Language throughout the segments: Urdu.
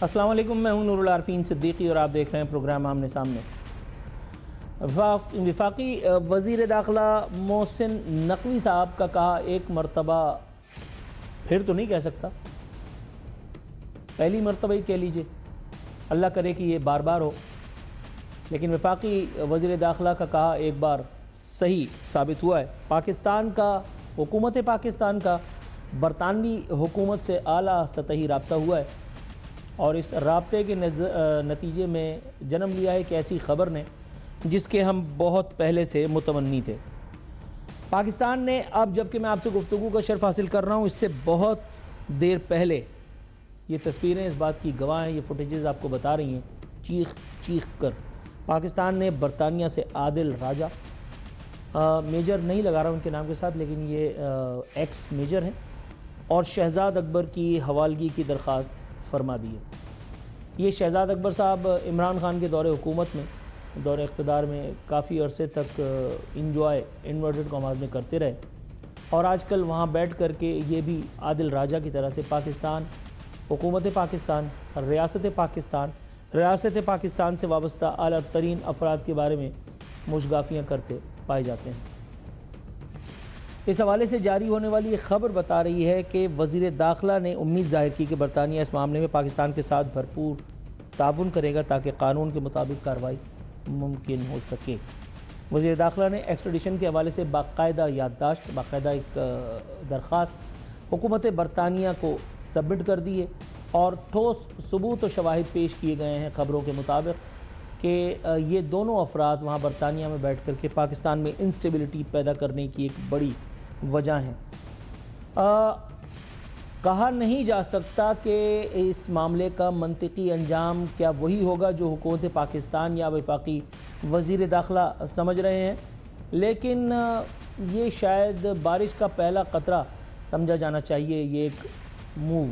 السلام علیکم، میں ہوں نور العارفین صدیقی اور آپ دیکھ رہے ہیں پروگرام آمنے سامنے۔ وفاقی وزیر داخلہ محسن نقوی صاحب کا کہا ایک مرتبہ پھر تو نہیں کہہ سکتا، پہلی مرتبہ ہی کہہ لیجئے، اللہ کرے کہ یہ بار بار ہو، لیکن وفاقی وزیر داخلہ کا کہا ایک بار صحیح ثابت ہوا ہے۔ پاکستان کا حکومت پاکستان کا برطانوی حکومت سے اعلیٰ سطحی رابطہ ہوا ہے، اور اس رابطے کے نتیجے میں جنم لیا ہے ایک ایسی خبر نے جس کے ہم بہت پہلے سے متمنی تھے۔ پاکستان نے اب جبکہ میں آپ سے گفتگو کا شرف حاصل کر رہا ہوں، اس سے بہت دیر پہلے یہ تصویریں اس بات کی گواہ ہیں، یہ فوٹیجز آپ کو بتا رہی ہیں، چیخ چیخ کر پاکستان نے برطانیہ سے عادل راجہ، میجر نہیں لگا رہا ان کے نام کے ساتھ لیکن یہ ایکس میجر ہیں، اور شہزاد اکبر کی حوالگی کی درخواست فرما دی ہے۔ یہ شہزاد اکبر صاحب عمران خان کے دور حکومت میں، دور اقتدار میں کافی عرصے تک انجوائے انورٹڈ کاماز میں کرتے رہے، اور آج کل وہاں بیٹھ کر کے یہ بھی عادل راجہ کی طرح سے پاکستان، حکومت پاکستان، ریاست پاکستان سے وابستہ اعلیٰ ترین افراد کے بارے میں مشگافیاں کرتے پائے جاتے ہیں۔ اس حوالے سے جاری ہونے والی یہ خبر بتا رہی ہے کہ وزیر داخلہ نے امید ظاہر کی کہ برطانیہ اس معاملے میں پاکستان کے ساتھ بھرپور تعاون کرے گا تاکہ قانون کے مطابق کارروائی ممکن ہو سکے۔ وزیر داخلہ نے ایکسٹریڈیشن کے حوالے سے باقاعدہ یادداشت، باقاعدہ ایک درخواست حکومت برطانیہ کو سبمٹ کر دی ہے، اور ٹھوس ثبوت و شواہد پیش کیے گئے ہیں خبروں کے مطابق کہ یہ دونوں افراد وہاں برطانیہ میں بیٹھ کر کے پاکستان میں انسٹیبلٹی پیدا کرنے کی ایک بڑی وجہ ہیں۔ کہا نہیں جا سکتا کہ اس معاملے کا منطقی انجام کیا وہی ہوگا جو حکومت پاکستان یا وفاقی وزیر داخلہ سمجھ رہے ہیں، لیکن یہ شاید بارش کا پہلا قطرہ سمجھا جانا چاہیے یہ ایک موو،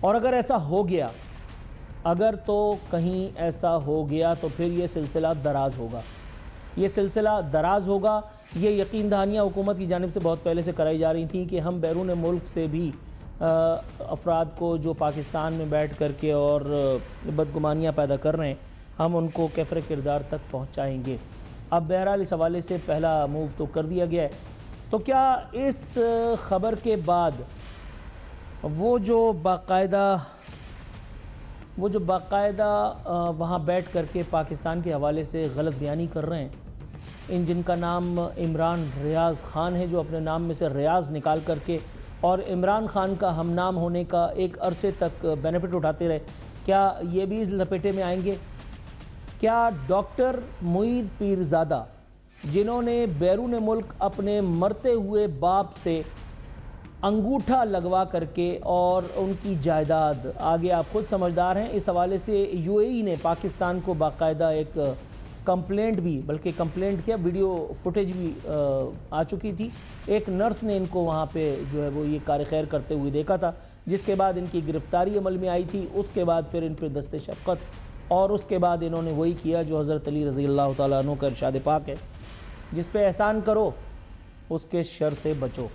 اور اگر ایسا ہو گیا، اگر تو کہیں ایسا ہو گیا تو پھر یہ سلسلہ دراز ہوگا، یہ سلسلہ دراز ہوگا۔ یہ یقین دہانیاں حکومت کی جانب سے بہت پہلے سے کرائی جا رہی تھیں کہ ہم بیرون ملک سے بھی افراد کو جو پاکستان میں بیٹھ کر کے اور بدگمانیاں پیدا کر رہے ہیں، ہم ان کو کفر کردار تک پہنچائیں گے۔ اب بہرحال اس حوالے سے پہلا موو تو کر دیا گیا ہے، تو کیا اس خبر کے بعد وہ جو باقاعدہ وہاں بیٹھ کر کے پاکستان کے حوالے سے غلط بیانی کر رہے ہیں، ان جن کا نام عمران ریاض خان ہے، جو اپنے نام میں سے ریاض نکال کر کے اور عمران خان کا ہم نام ہونے کا ایک عرصے تک بینیفٹ اٹھاتے رہے، کیا یہ بھی اس لپیٹے میں آئیں گے؟ کیا ڈاکٹر معید پیرزادہ، جنہوں نے بیرون ملک اپنے مرتے ہوئے باپ سے انگوٹھا لگوا کر کے اور ان کی جائیداد، آگے آپ خود سمجھدار ہیں، اس حوالے سے یو اے ای نے پاکستان کو باقاعدہ ایک کمپلینٹ بھی، بلکہ کمپلینٹ کیا، ویڈیو فوٹیج بھی آ چکی تھی، ایک نرس نے ان کو وہاں پہ جو ہے وہ یہ کار خیر کرتے ہوئے دیکھا تھا، جس کے بعد ان کی گرفتاری عمل میں آئی تھی، اس کے بعد پھر ان پہ دست شفقت، اور اس کے بعد انہوں نے وہی کیا جو حضرت علی رضی اللہ تعالیٰ عنہ کا ارشاد پاک ہے، جس پہ احسان کرو اس کے شر سے بچو۔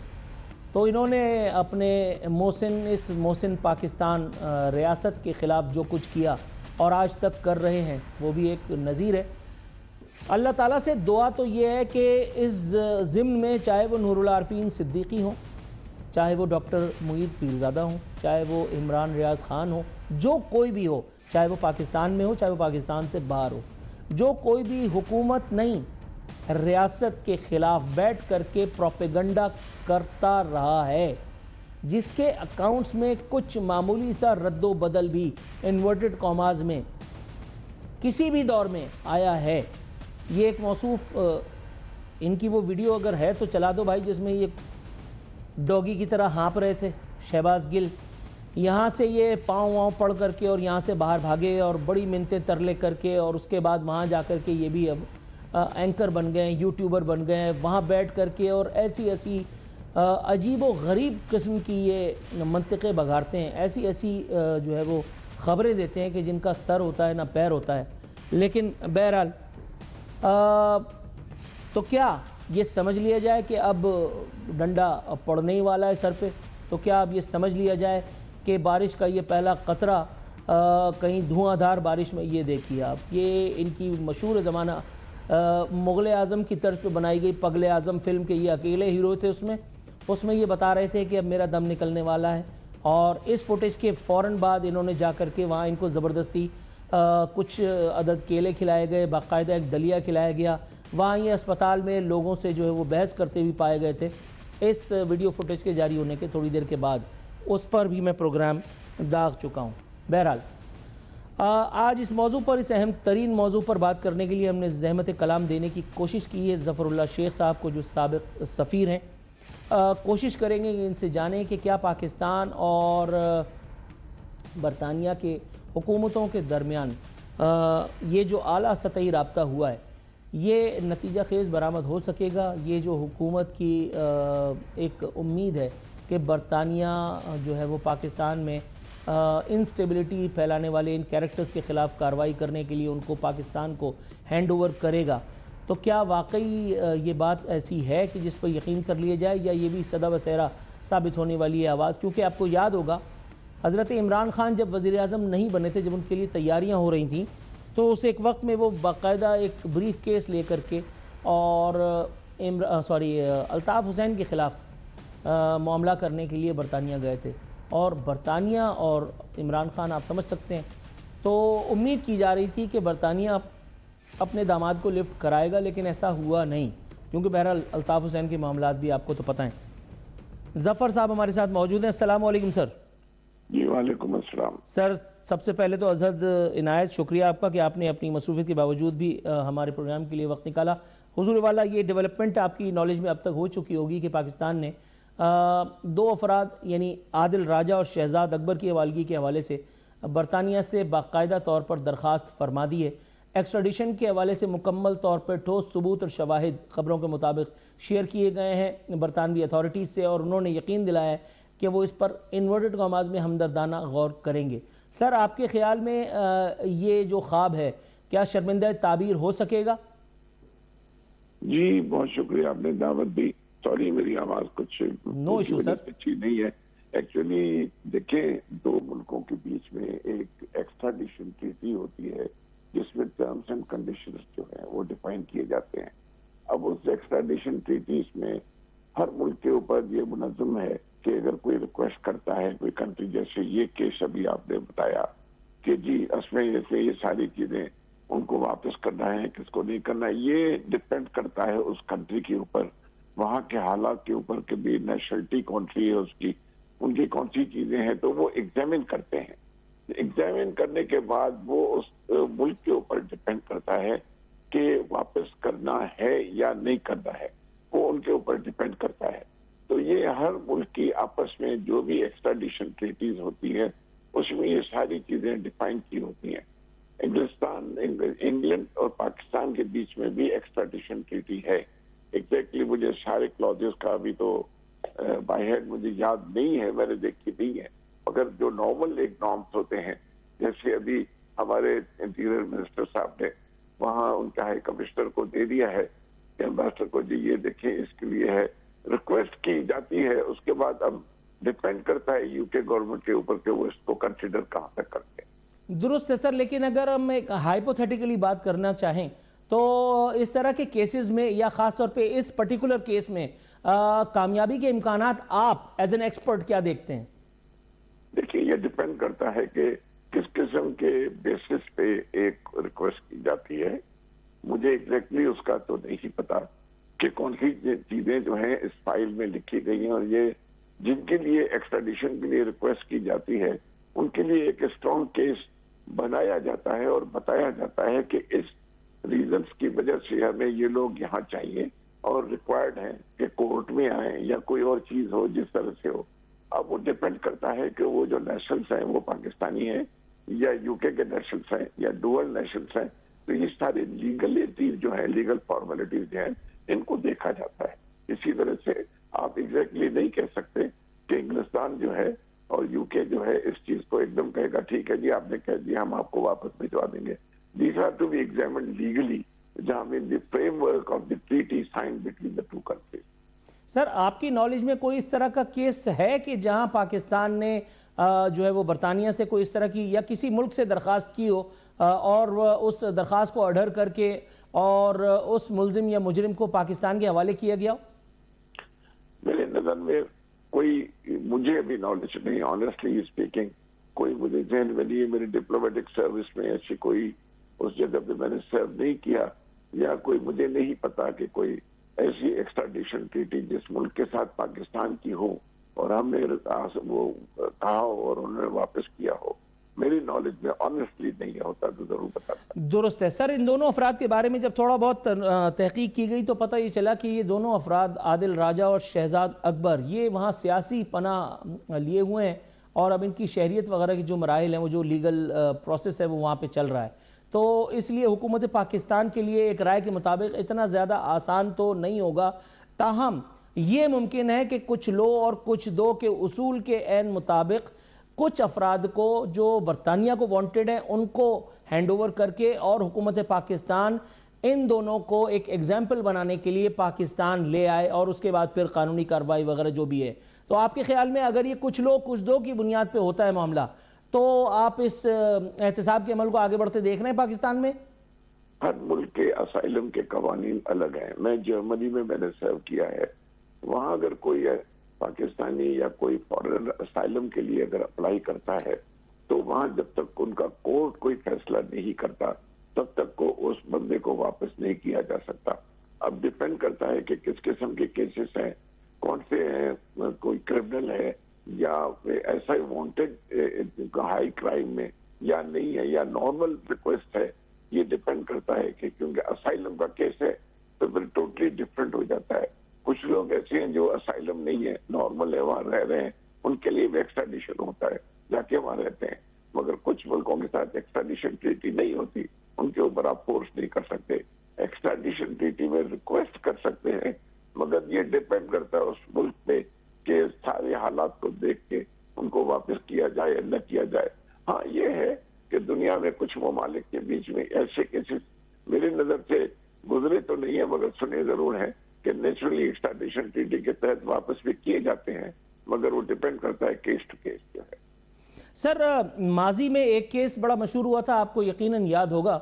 تو انہوں نے اپنے محسن پاکستان ریاست کے خلاف جو کچھ کیا اور آج تک کر رہے ہیں، وہ بھی ایک نظیر ہے۔ اللہ تعالیٰ سے دعا تو یہ ہے کہ اس ضمن میں چاہے وہ نور العارفین صدیقی ہوں، چاہے وہ ڈاکٹر معید پیرزادہ ہوں، چاہے وہ عمران ریاض خان ہو، جو کوئی بھی ہو، چاہے وہ پاکستان میں ہو، چاہے وہ پاکستان سے باہر ہو، جو کوئی بھی حکومت نہیں ریاست کے خلاف بیٹھ کر کے پروپیگنڈا کرتا رہا ہے، جس کے اکاؤنٹس میں کچھ معمولی سا رد و بدل بھی انورٹڈ کاماز میں کسی بھی دور میں آیا ہے، یہ ایک موصوف، ان کی وہ ویڈیو اگر ہے تو چلا دو بھائی، جس میں یہ ڈوگی کی طرح ہانپ رہے تھے شہباز گل، یہاں سے یہ پاؤں پڑھ کر کے اور یہاں سے باہر بھاگے اور بڑی منتیں ترلے کر کے، اور اس کے بعد وہاں جا کر کے یہ بھی اب اینکر بن گئے ہیں، یوٹیوبر بن گئے ہیں، وہاں بیٹھ کر کے اور ایسی عجیب و غریب قسم کی یہ منطقے بگاڑتے ہیں، ایسی جو ہے وہ خبریں دیتے ہیں کہ جن کا سر ہوتا ہے نہ پیر ہوتا ہے۔ لیکن بہرحال تو کیا یہ سمجھ لیا جائے کہ اب ڈنڈا پڑنے ہی والا ہے سر پہ؟ تو کیا اب یہ سمجھ لیا جائے کہ بارش کا یہ پہلا قطرہ کہیں دھواں دھار بارش میں. یہ دیکھیے آپ, یہ ان کی مشہور زمانہ مغل اعظم کی طرز پہ بنائی گئی پگلے اعظم فلم کے یہ اکیلے ہیرو تھے. اس میں یہ بتا رہے تھے کہ اب میرا دم نکلنے والا ہے, اور اس فوٹیج کے فوراً بعد انہوں نے جا کر کے وہاں ان کو زبردستی کچھ عدد کیلے کھلائے گئے, باقاعدہ ایک دلیا کھلایا گیا. وہاں یہ اسپتال میں لوگوں سے جو ہے وہ بحث کرتے ہوئے پائے گئے تھے. اس ویڈیو فوٹیج کے جاری ہونے کے تھوڑی دیر کے بعد اس پر بھی میں پروگرام داغ چکا ہوں. بہرحال آج اس موضوع پر, اس اہم ترین موضوع پر بات کرنے کے لیے ہم نے زحمت کلام دینے کی کوشش کی ہے ظفر اللہ شیخ صاحب کو, جو سابق سفیر ہیں. کوشش کریں گے کہ ان سے جانیں کہ کیا پاکستان اور برطانیہ کے حکومتوں کے درمیان یہ جو اعلیٰ سطحی رابطہ ہوا ہے یہ نتیجہ خیز برآمد ہو سکے گا. یہ جو حکومت کی ایک امید ہے کہ برطانیہ جو ہے وہ پاکستان میں انسٹیبلٹی پھیلانے والے ان کیریکٹرز کے خلاف کارروائی کرنے کے لیے ان کو پاکستان کو ہینڈ اوور کرے گا, تو کیا واقعی یہ بات ایسی ہے کہ جس پر یقین کر لیا جائے, یا یہ بھی صدا و سیرا ثابت ہونے والی ہے آواز؟ کیونکہ آپ کو یاد ہوگا حضرت عمران خان جب وزیر اعظم نہیں بنے تھے, جب ان کے لیے تیاریاں ہو رہی تھیں, تو اس ایک وقت میں وہ باقاعدہ ایک بریف کیس لے کر کے اور الطاف حسین کے خلاف معاملہ کرنے کے لیے برطانیہ گئے تھے. اور برطانیہ اور عمران خان آپ سمجھ سکتے ہیں, تو امید کی جا رہی تھی کہ برطانیہ اپنے داماد کو لفٹ کرائے گا, لیکن ایسا ہوا نہیں, کیونکہ بہرحال الطاف حسین کے معاملات بھی آپ کو تو پتہ ہیں. ظفر صاحب ہمارے ساتھ موجود ہیں. السلام علیکم سر. جی وعلیکم السلام سر, سب سے پہلے تو ازہد عنایت, شکریہ آپ کا کہ آپ نے اپنی مصروفیت کے باوجود بھی ہمارے پروگرام کے لیے وقت نکالا. حضور والا, یہ ڈیولپمنٹ آپ کی نالج میں اب تک ہو چکی ہوگی کہ پاکستان نے دو افراد یعنی عادل راجہ اور شہزاد اکبر کی حوالگی کے حوالے سے برطانیہ سے باقاعدہ طور پر درخواست فرما دی ہے. ایکسٹریڈیشن کے حوالے سے مکمل طور پر ٹھوس ثبوت اور شواہد خبروں کے مطابق شیئر کیے گئے ہیں برطانوی اتھارٹیز سے, اور انہوں نے یقین دلایا ہے کہ وہ اس پر انورٹڈ کاماز میں ہمدردانہ غور کریں گے. سر, آپ کے خیال میں یہ جو خواب ہے کیا شرمندہ تعبیر ہو سکے گا؟ جی بہت شکریہ, آپ نے دعوت دی. سوری میری آواز کچھ نو ایشو سر. اچھی نہیں ہے. ایکچولی دیکھیں, دو ملکوں کے بیچ میں ایک ایکسٹراڈیشن ٹریٹی ہوتی ہے جس میں ٹرمز اینڈ کنڈیشنز جو ہیں وہ ڈیفائن کیے جاتے ہیں. اب اس ایکسٹراڈیشن ٹریٹیز میں ہر ملک کے اوپر یہ منظم ہے کہ اگر کوئی ریکویسٹ کرتا ہے کوئی کنٹری, جیسے یہ کیس ابھی آپ نے بتایا کہ جی اس میں یہ ساری چیزیں ان کو واپس کرنا ہے, کس کو نہیں کرنا ہے, یہ ڈپینڈ کرتا ہے اس کنٹری کے اوپر, وہاں کے حالات کے اوپر کہ بھی نیشنلٹی کون سی ہے اس کی, ان کی کون سی چیزیں ہیں, تو وہ ایگزامن کرتے ہیں. ایگزامن کرنے کے بعد وہ اس ملک کے اوپر ڈپینڈ کرتا ہے کہ واپس کرنا ہے یا نہیں کرنا ہے, وہ ان کے اوپر ڈپینڈ کرتا ہے. تو یہ ہر ملک کی آپس میں جو بھی ایکسٹراڈیشن ٹریٹیز ہوتی ہے اس میں یہ ساری چیزیں ڈیفائن کی ہوتی ہیں. انگلینڈ اور پاکستان کے بیچ میں بھی ایکسٹراڈیشن ٹریٹی ہے. ایگزیکٹلی مجھے سارے کلوزز کا ابھی تو بائی ہیڈ مجھے یاد نہیں ہے, میں نے دیکھی نہیں ہے, مگر جو نارمل ایک نارمز ہوتے ہیں, جیسے ابھی ہمارے انٹیریئر منسٹر صاحب نے وہاں ان کے ہائی کمشنر کو دے دیا ہے کہ امبیسڈر کو جی یہ دیکھیں اس کے لیے ہے, ریکویسٹ کی جاتی ہے. اس کے بعد اب ڈیپینڈ کرتا ہے یو کے گورنمنٹ کے اوپر کہ وہ اس کو کنسیڈر کہاں تک کرتے ہیں. درست ہے سر, لیکن اگر ہم ایک ہائپوتھیٹیکلی بات کرنا چاہیں تو اس طرح کے کیسز میں, یا خاص طور پہ اس پرٹیکولر کیس میں, کامیابی کے امکانات آپ ایز این ایکسپرٹ کیا دیکھتے ہیں؟ دیکھیے, یہ ڈیپینڈ کرتا ہے کہ کس قسم کے بیسس پہ ایک ریکویسٹ کی جاتی ہے. مجھے ایگزیکٹلی اس کا تو نہیں پتا کہ کون سی چیزیں جو ہیں اس فائل میں لکھی گئی ہیں, اور یہ جن کے لیے ایکسٹریڈیشن کے لیے ریکویسٹ کی جاتی ہے ان کے لیے ایک اسٹرانگ کیس بنایا جاتا ہے اور بتایا جاتا ہے کہ اس ریزنز کی وجہ سے ہمیں یہ لوگ یہاں چاہیے اور ریکوائرڈ ہیں کہ کورٹ میں آئیں یا کوئی اور چیز ہو جس طرح سے ہو. اب وہ ڈیپینڈ کرتا ہے کہ وہ جو نیشنلز ہیں وہ پاکستانی ہیں یا یو کے نیشنلز ہیں یا ڈوئل نیشنلز ہیں. تو یہ سارے لیگلٹیز جو ہیں, لیگل فارمیلٹیز جو ہیں, ان کو دیکھا جاتا ہے. اسی طرح سے آپ ایگزیکٹلی نہیں کہہ سکتے کہ انگلستان جو ہے اور یو کے جو ہے اس چیز کو ایک دم کہے گا ٹھیک ہے جی آپ نے کہہ دیا ہم آپ کو واپس بھجوا دیں گے. These are to be examined legally, in the framework of the treaty signed between the two countries. سر آپ کی نالج میں کوئی اس طرح کا کیس ہے کہ جہاں پاکستان نے جو ہے وہ برطانیہ سے کوئی اس طرح کی یا کسی ملک سے درخواست کی ہو اور اس درخواست کو اڈھر کر کے اور اس ملزم یا مجرم کو پاکستان کے حوالے کیا گیا ہو؟ میرے نظر میں کوئی مجھے ابھی نالج نہیں، آنیسٹلی اسپیکنگ کوئی مجھے ذہن میں نہیں ہے. میری ڈپلومیٹک سروس میں ایسی کوئی اس جگہ پہ میں نے سرو نہیں کیا، یا کوئی مجھے نہیں پتا کہ کوئی ایسی ایکسٹراڈیشن ٹریٹی جس ملک کے ساتھ پاکستان کی ہو اور ہم نے وہ کہا ہو اور انہوں نے واپس کیا ہو. میری نالج میں آنیسٹلی نہیں ہوتا تو ضرور بتاتا. درست ہے سر. ان دونوں افراد کے بارے میں جب تھوڑا بہت تحقیق کی گئی تو پتہ یہ چلا کہ یہ دونوں افراد عادل راجہ اور شہزاد اکبر یہ وہاں سیاسی پناہ لیے ہوئے ہیں اور اب ان کی شہریت وغیرہ کی جو مراحل ہیں وہ جو لیگل پروسیس ہے وہ وہاں پہ چل رہا ہے. تو اس لیے حکومت پاکستان کے لیے ایک رائے کے مطابق اتنا زیادہ آسان تو نہیں ہوگا. تاہم یہ ممکن ہے کہ کچھ لو اور کچھ دو کے اصول کے عین مطابق کچھ افراد کو جو برطانیہ کو وانٹڈ ہیں ان کو ہینڈ اوور کر کے اور حکومت پاکستان ان دونوں کو ایک ایگزامپل بنانے کے لیے پاکستان لے آئے اور اس کے بعد پھر قانونی کارروائی وغیرہ جو بھی ہے. تو آپ کے خیال میں اگر یہ کچھ لو کچھ دو کی بنیاد پہ ہوتا ہے معاملہ تو آپ اس احتساب کے عمل کو آگے بڑھتے دیکھ رہے ہیں پاکستان میں؟ ہر ملک کے اسائلم کے قوانین الگ ہیں. میں جرمنی میں نے سرو کیا ہے. وہاں اگر کوئی پاکستانی یا کوئی فارن اسائلم کے لیے اگر اپلائی کرتا ہے تو وہاں جب تک ان کا کورٹ کوئی فیصلہ نہیں کرتا تب تک کو اس بندے کو واپس نہیں کیا جا سکتا. اب ڈیپینڈ کرتا ہے کہ کس قسم کے کیسز ہیں، کون سے ہیں، کوئی کرمنل ہے یا ایسا وانٹڈ ہائی کرائم میں یا نہیں ہے یا نارمل ریکویسٹ ہے. یہ ڈیپینڈ کرتا ہے کہ کیونکہ اسائلم کا کیس ہے تو پھر ٹوٹلی ڈفرینٹ ہو جاتا ہے. کچھ لوگ ایسے ہیں جو اسائلم نہیں ہے، نارمل ہے، وہاں رہ رہے ہیں، ان کے لیے بھی ایکسٹراڈیشن ہوتا ہے، جا کے وہاں رہتے ہیں. مگر کچھ ملکوں کے ساتھ ایکسٹراڈیشن ٹریٹی نہیں ہوتی، ان کے اوپر آپ فورس نہیں کر سکتے. ایکسٹراڈیشن ٹریٹی میں ریکویسٹ کر سکتے ہیں مگر یہ ڈیپینڈ کرتا ہے اس ملک پہ کہ سارے حالات کو دیکھ کے ان کو واپس کیا جائے یا نہ کیا جائے. ہاں یہ ہے کہ دنیا میں کچھ ممالک کے بیچ میں ایسے کیسز میری نظر سے گزرے تو نہیں ہے مگر سنے ضرور ہیں کہ نیچرلی ایکسٹراڈیشن ٹریٹی کے تحت واپس بھی کیے جاتے ہیں، مگر وہ ڈیپینڈ کرتا ہے کیس ٹو کیس جو ہے. سر ماضی میں ایک کیس بڑا مشہور ہوا تھا، آپ کو یقیناً یاد ہوگا.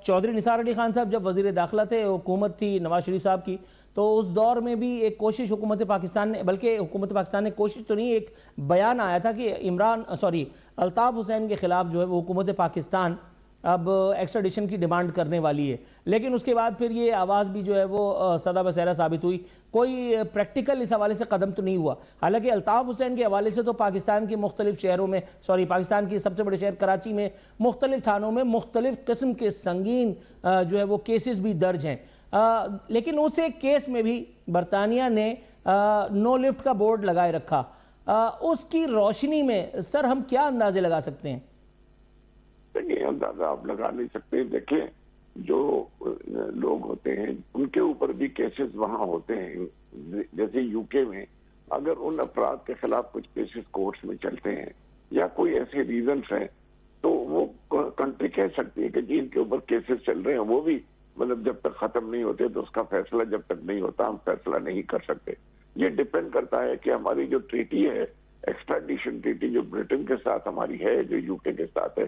چودھری نثار علی خان صاحب جب وزیر داخلہ تھے، حکومت تھی نواز شریف صاحب کی، تو اس دور میں بھی ایک کوشش حکومت پاکستان نے، بلکہ حکومت پاکستان نے کوشش تو نہیں، ایک بیان آیا تھا کہ الطاف حسین کے خلاف جو ہے وہ حکومت پاکستان اب ایکسٹراڈیشن کی ڈیمانڈ کرنے والی ہے. لیکن اس کے بعد پھر یہ آواز بھی جو ہے وہ سدا بسیرا ثابت ہوئی. کوئی پریکٹیکل اس حوالے سے قدم تو نہیں ہوا. حالانکہ الطاف حسین کے حوالے سے تو پاکستان کے مختلف شہروں میں پاکستان کی سب سے بڑے شہر کراچی میں مختلف تھانوں میں مختلف قسم کے سنگین جو ہے وہ کیسز بھی درج ہیں. لیکن اس ایک کیس میں بھی برطانیہ نے نو لفٹ کا بورڈ لگائے رکھا. اس کی روشنی میں سر ہم کیا اندازے لگا سکتے ہیں؟ اندازہ آپ لگا نہیں سکتے. دیکھیں جو لوگ ہوتے ہیں ان کے اوپر بھی کیسز وہاں ہوتے ہیں. جیسے یو کے میں اگر ان افراد کے خلاف کچھ کیسز کورٹس میں چلتے ہیں یا کوئی ایسے ریزنز ہیں تو وہ کنٹری کہہ سکتی ہے کہ جی ان کے اوپر کیسز چل رہے ہیں، وہ بھی مطلب جب تک ختم نہیں ہوتے تو اس کا فیصلہ جب تک نہیں ہوتا ہم فیصلہ نہیں کر سکتے. یہ ڈیپینڈ کرتا ہے کہ ہماری جو ٹریٹی ہے، ایکسٹراڈیشن ٹریٹی جو برٹن کے ساتھ ہماری ہے، جو یو کے ساتھ ہے،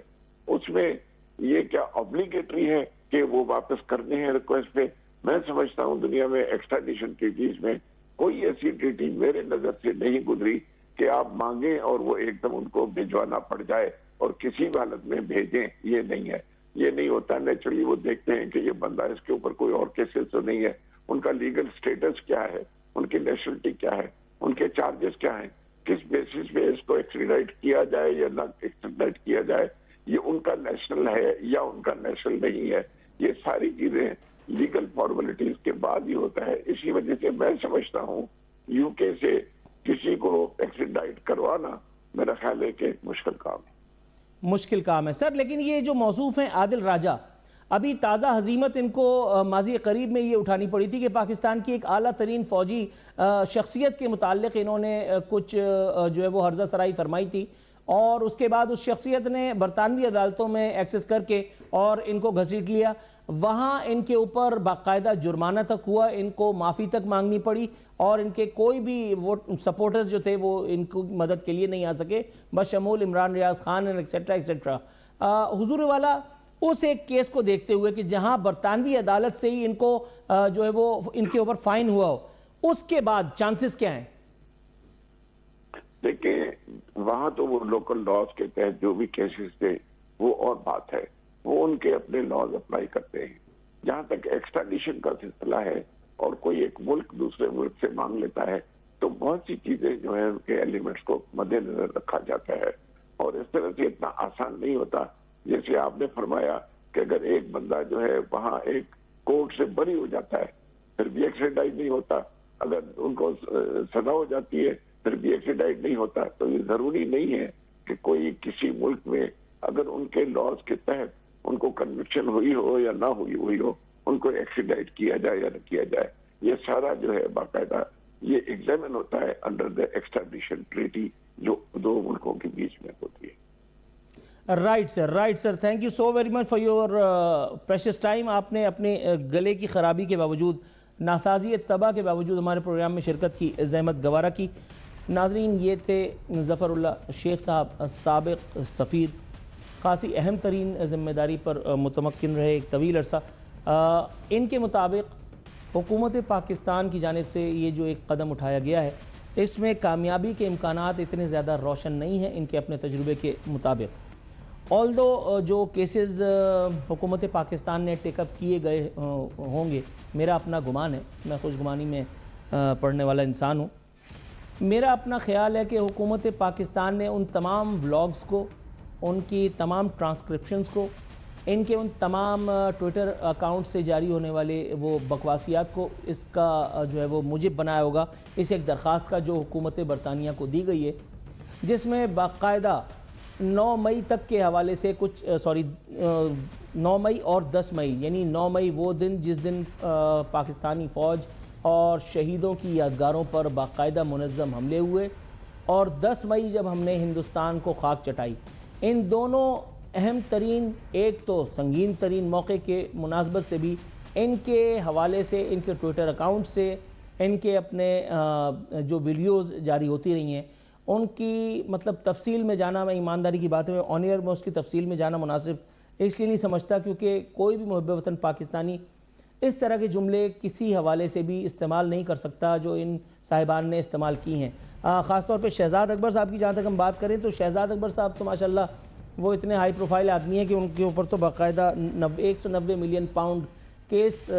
اس میں یہ کیا اوبلیگیٹری ہے کہ وہ واپس کرنے ہیں ریکویسٹ پہ. میں سمجھتا ہوں دنیا میں ایکسٹراڈیشن ٹریٹیز میں کوئی ایسی ٹریٹی میرے نظر سے نہیں گزری کہ آپ مانگیں اور وہ ایک دم ان کو بھجوانا پڑ جائے اور کسی بھی حالت میں بھیجیں. یہ نہیں ہے، یہ نہیں ہوتا. نیچرلی وہ دیکھتے ہیں کہ یہ بندہ، اس کے اوپر کوئی اور کیسز تو نہیں ہے، ان کا لیگل سٹیٹس کیا ہے، ان کی نیشنلٹی کیا ہے، ان کے چارجز کیا ہیں، کس بیسس پہ اس کو ایکسٹریڈائٹ کیا جائے یا نہ ایکسٹریڈائٹ کیا جائے، یہ ان کا نیشنل ہے یا ان کا نیشنل نہیں ہے. یہ ساری چیزیں لیگل فارمیلٹیز کے بعد ہی ہوتا ہے. اسی وجہ سے میں سمجھتا ہوں یو کے سے کسی کو ایکسٹریڈائٹ کروانا میرا خیال ہے کہ مشکل کام ہے. سر لیکن یہ جو موصوف ہیں عادل راجہ، ابھی تازہ ہزیمت ان کو ماضی قریب میں یہ اٹھانی پڑی تھی کہ پاکستان کی ایک اعلیٰ ترین فوجی شخصیت کے متعلق انہوں نے کچھ جو ہے وہ ہرزہ سرائی فرمائی تھی اور اس کے بعد اس شخصیت نے برطانوی عدالتوں میں ایکسس کر کے اور ان کو گھسیٹ لیا. وہاں ان کے اوپر باقاعدہ جرمانہ تک ہوا, ان کو معافی تک مانگنی پڑی, اور ان کے کوئی بھی وہ سپورٹرز جو تھے وہ ان کو مدد کے لیے نہیں آ سکے, بشمول عمران ریاض خان ایکسیٹرا ایکسیٹرا. حضور والا, اس ایک کیس کو دیکھتے ہوئے کہ جہاں برطانوی عدالت سے ہی ان کو جو ہے وہ ان کے اوپر فائن ہوا ہو, اس کے بعد چانسز کیا ہیں؟ دیکھیں, وہاں تو وہ لوکل لاز کے تحت جو بھی کیسز تھے وہ اور بات ہے, وہ ان کے اپنے لاز اپلائی کرتے ہیں. جہاں تک ایکسٹراڈیشن کا سلسلہ ہے اور کوئی ایک ملک دوسرے ملک سے مانگ لیتا ہے تو بہت سی چیزیں جو ہیں ان کے ایلیمنٹس کو مد نظر رکھا جاتا ہے, اور اس طرح سے اتنا آسان نہیں ہوتا. جیسے آپ نے فرمایا کہ اگر ایک بندہ جو ہے وہاں ایک کورٹ سے بری ہو جاتا ہے پھر بھی ایکسیڈائٹ نہیں ہوتا, اگر ان کو سزا ہو جاتی ہے پھر بھی ایکسیڈائٹ نہیں ہوتا. تو یہ ضروری نہیں ہے کہ کوئی کسی ملک میں اگر ان کے لاز کے تحت ان کو کنوکشن ہوئی ہو یا نہ ہوئی ہو ان کو ایکسیڈائٹ کیا جائے یا نہ کیا جائے. یہ سارا جو ہے باقاعدہ یہ ایگزامن ہوتا ہے انڈر دا ایکسٹراڈیشن ٹریٹی جو دو ملکوں کے بیچ میں ہوتی ہے. Right sir, thank you so very much for your precious time. آپ نے اپنے گلے کی خرابی کے باوجود, ناسازی طبع کے باوجود ہمارے پروگرام میں شرکت کی, زحمت گوارہ کی. ناظرین, یہ تھے ظفر اللہ شیخ صاحب, سابق سفیر, خاصی اہم ترین ذمہ داری پر متمکن رہے ایک طویل عرصہ. ان کے مطابق حکومت پاکستان کی جانب سے یہ جو ایک قدم اٹھایا گیا ہے اس میں کامیابی کے امکانات اتنے زیادہ روشن نہیں ہیں ان کے اپنے تجربے کے مطابق. آلدو جو کیسز حکومت پاکستان نے ٹیک اپ کیے گئے ہوں گے, میرا اپنا گمان ہے, میں خوش گمانی میں پڑھنے والا انسان ہوں, میرا اپنا خیال ہے کہ حکومت پاکستان نے ان تمام ولاگز کو, ان کی تمام ٹرانسکرپشنز کو, ان کے ان تمام ٹویٹر اکاؤنٹ سے جاری ہونے والے وہ بکواسیات کو, اس کا جو ہے وہ موجب بنایا ہوگا اس ایک درخواست کا جو حکومت برطانیہ کو دی گئی ہے, جس میں باقاعدہ 9 مئی تک کے حوالے سے کچھ 9 مئی اور 10 مئی, یعنی 9 مئی وہ دن جس دن پاکستانی فوج اور شہیدوں کی یادگاروں پر باقاعدہ منظم حملے ہوئے, اور 10 مئی جب ہم نے ہندوستان کو خاک چٹائی. ان دونوں اہم ترین, ایک تو سنگین ترین موقع کے مناسبت سے بھی ان کے حوالے سے, ان کے ٹویٹر اکاؤنٹ سے, ان کے اپنے جو ویڈیوز جاری ہوتی رہی ہیں ان کی مطلب تفصیل میں جانا, میں ایمانداری کی بات ہے, آن ایئر میں اس کی تفصیل میں جانا مناسب اس لیے نہیں سمجھتا کیونکہ کوئی بھی محب وطن پاکستانی اس طرح کے جملے کسی حوالے سے بھی استعمال نہیں کر سکتا جو ان صاحبان نے استعمال کی ہیں. خاص طور پہ شہزاد اکبر صاحب کی جہاں تک ہم بات کریں تو شہزاد اکبر صاحب تو ماشاءاللہ وہ اتنے ہائی پروفائل آدمی ہیں کہ ان کے اوپر تو باقاعدہ 190 ملین پاؤنڈ کیس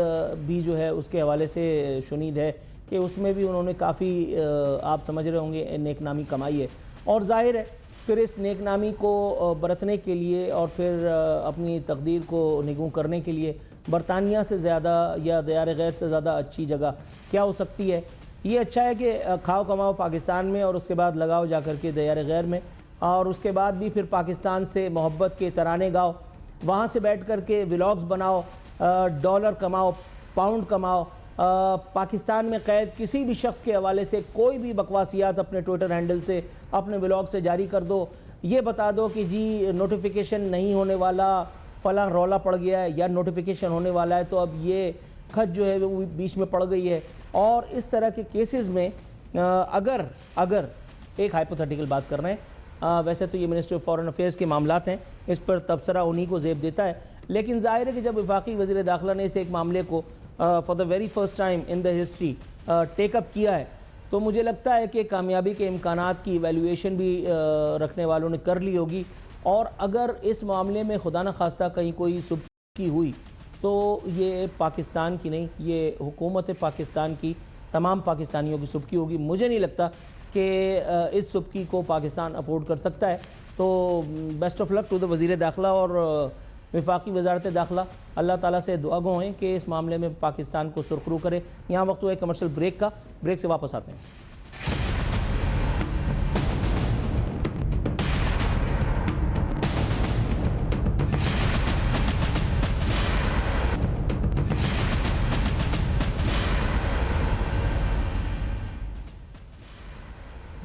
بھی جو ہے اس کے حوالے سے شنید ہے کہ اس میں بھی انہوں نے کافی آپ سمجھ رہے ہوں گے نیک نامی کمائی ہے. اور ظاہر ہے پھر اس نیک نامی کو برتنے کے لیے اور پھر اپنی تقدیر کو نگوں کرنے کے لیے برطانیہ سے زیادہ یا دیار غیر سے زیادہ اچھی جگہ کیا ہو سکتی ہے. یہ اچھا ہے کہ کھاؤ کماؤ پاکستان میں اور اس کے بعد لگاؤ جا کر کے دیار غیر میں, اور اس کے بعد بھی پھر پاکستان سے محبت کے ترانے گاؤ, وہاں سے بیٹھ کر کے ولاگز بناؤ, ڈالر کماؤ, پاؤنڈ کماؤ. پاکستان میں قید کسی بھی شخص کے حوالے سے کوئی بھی بکواسیات اپنے ٹویٹر ہینڈل سے, اپنے ولاگ سے جاری کر دو, یہ بتا دو کہ جی نوٹیفیکیشن نہیں ہونے والا, فلاں رولا پڑ گیا ہے, یا نوٹیفیکیشن ہونے والا ہے تو اب یہ کھج جو ہے وہ بیچ میں پڑ گئی ہے. اور اس طرح کے کیسز میں اگر ایک ہائپوتھیٹیکل بات کر رہے ہیں, ویسے تو یہ منسٹری آف فارن افیئرز کے معاملات ہیں, اس پر تبصرہ انہی کو زیب دیتا ہے, لیکن ظاہر ہے کہ جب وفاقی وزیر داخلہ نے اس ایک معاملے کو for the very first time in the history take up کیا ہے تو مجھے لگتا ہے کہ کامیابی کے امکانات کی ایویلویشن بھی رکھنے والوں نے کر لی ہوگی. اور اگر اس معاملے میں خدا نہ خواستہ کہیں کوئی سبکی ہوئی تو یہ پاکستان کی نہیں, یہ حکومت پاکستان کی تمام پاکستانیوں کی سبکی ہوگی. مجھے نہیں لگتا کہ اس سبکی کو پاکستان افورڈ کر سکتا ہے. تو best of luck to the وزیر داخلہ اور وفاقی وزارت داخلہ. اللہ تعالیٰ سے دعا گو ہیں کہ اس معاملے میں پاکستان کو سرخرو کرے. یہاں وقت ہوا ہے کمرشل بریک کا, بریک سے واپس آتے ہیں.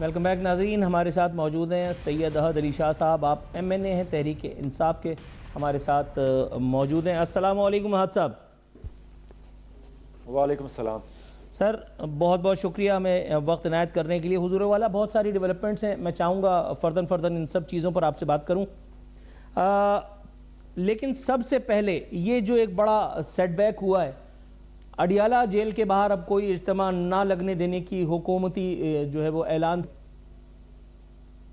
ویلکم بیک ناظرین. ہمارے ساتھ موجود ہیں سید احد علی شاہ صاحب. آپ MNA ہیں تحریک انصاف کے, ہمارے ساتھ موجود ہیں. السلام علیکم احد صاحب. وعلیکم السلام سر, بہت بہت شکریہ ہمیں وقت عنایت کرنے کے لیے. حضور والا بہت ساری ڈیولپمنٹس ہیں, میں چاہوں گا فردن ان سب چیزوں پر آپ سے بات کروں, لیکن سب سے پہلے یہ جو ایک بڑا سیٹ بیک ہوا ہے, اڈیالہ جیل کے باہر اب کوئی اجتماع نہ لگنے دینے کی حکومتی جو ہے وہ اعلان,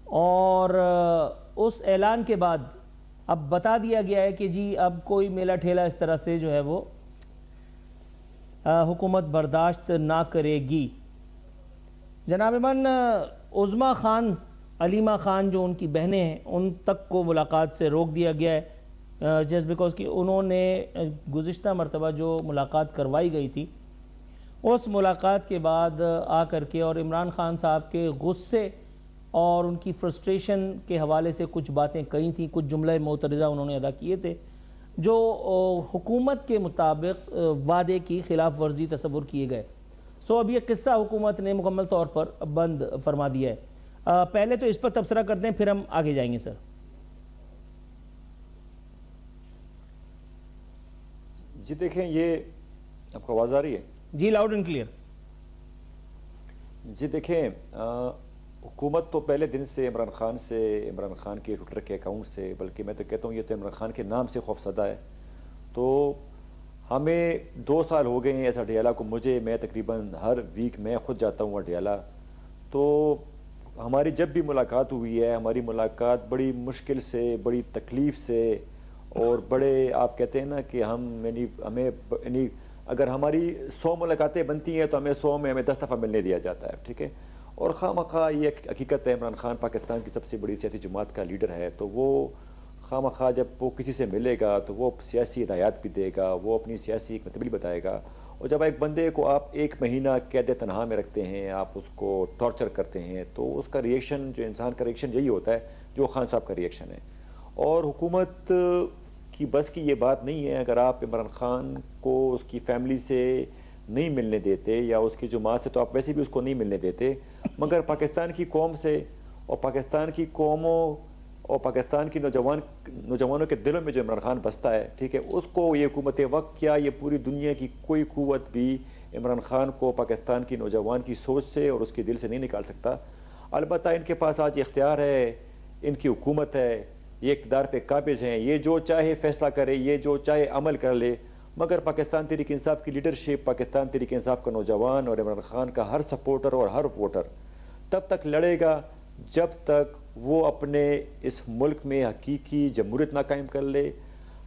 اور اس اعلان کے بعد اب بتا دیا گیا ہے کہ جی اب کوئی میلہ ٹھیلا اس طرح سے جو ہے وہ حکومت برداشت نہ کرے گی. جناب من, عظمیٰ خان, علیمہ خان جو ان کی بہنیں ہیں, ان تک کو ملاقات سے روک دیا گیا ہے, جسٹ بیکاز کہ انہوں نے گزشتہ مرتبہ جو ملاقات کروائی گئی تھی اس ملاقات کے بعد آ کر کے اور عمران خان صاحب کے غصے اور ان کی فرسٹریشن کے حوالے سے کچھ باتیں کہی تھیں, کچھ جملے معترضہ انہوں نے ادا کیے تھے جو حکومت کے مطابق وعدے کی خلاف ورزی تصور کیے گئے. سو اب یہ قصہ حکومت نے مکمل طور پر بند فرما دیا ہے. پہلے تو اس پر تبصرہ کرتے ہیں, پھر ہم آگے جائیں گے. سر جی دیکھیں, یہ آپ کو آواز آ رہی ہے؟ جی لاؤڈ اینڈ کلیئر. جی دیکھیں, حکومت تو پہلے دن سے عمران خان کے ٹویٹر کے اکاؤنٹ سے, بلکہ میں تو کہتا ہوں یہ تو عمران خان کے نام سے خوفزدہ ہے. تو ہمیں 2 سال ہو گئے ہیں ایسا اڈیالہ کو. میں تقریباً ہر ویک میں خود جاتا ہوں اڈیالہ. تو ہماری جب بھی ملاقات ہوئی ہے, ہماری ملاقات بڑی مشکل سے, بڑی تکلیف سے, اور بڑے آپ کہتے ہیں نا کہ ہمیں اگر ہماری 100 ملاقاتیں بنتی ہیں تو ہمیں 100 میں ہمیں 10 دفعہ ملنے دیا جاتا ہے, ٹھیک ہے. اور خواہ یہ ایک حقیقت ہے, عمران خان پاکستان کی سب سے بڑی سیاسی جماعت کا لیڈر ہے, تو وہ خواہ جب وہ کسی سے ملے گا تو وہ سیاسی ہدایات بھی دے گا, وہ اپنی سیاسی حکمت بھی بتائے گا. اور جب ایک بندے کو آپ 1 مہینہ قید تنہا میں رکھتے ہیں, آپ اس کو ٹارچر کرتے ہیں, تو اس کا ریئیکشن, جو انسان کا ریئیکشن یہی ہوتا ہے جو خان صاحب کا ریئیکشن ہے. اور حکومت کی بس کی یہ بات نہیں ہے, اگر آپ عمران خان کو اس کی فیملی سے نہیں ملنے دیتے یا اس کی جماعت سے, تو آپ ویسے بھی اس کو نہیں ملنے دیتے, مگر پاکستان کی قوم سے اور پاکستان کی قوموں اور پاکستان کی نوجوانوں کے دلوں میں جو عمران خان بستا ہے, ٹھیک ہے, اس کو یہ حکومت وقت کیا یہ پوری دنیا کی کوئی قوت بھی عمران خان کو پاکستان کی نوجوان کی سوچ سے اور اس کے دل سے نہیں نکال سکتا. البتہ ان کے پاس آج اختیار ہے, ان کی حکومت ہے, یہ اقتدار پہ قابض ہیں, یہ جو چاہے فیصلہ کرے, یہ جو چاہے عمل کر لے, مگر پاکستان تحریک انصاف کی لیڈرشپ, پاکستان تحریک انصاف کا نوجوان اور عمران خان کا ہر سپورٹر اور ہر ووٹر تب تک لڑے گا جب تک وہ اپنے اس ملک میں حقیقی جمہوریت نہ قائم کر لے,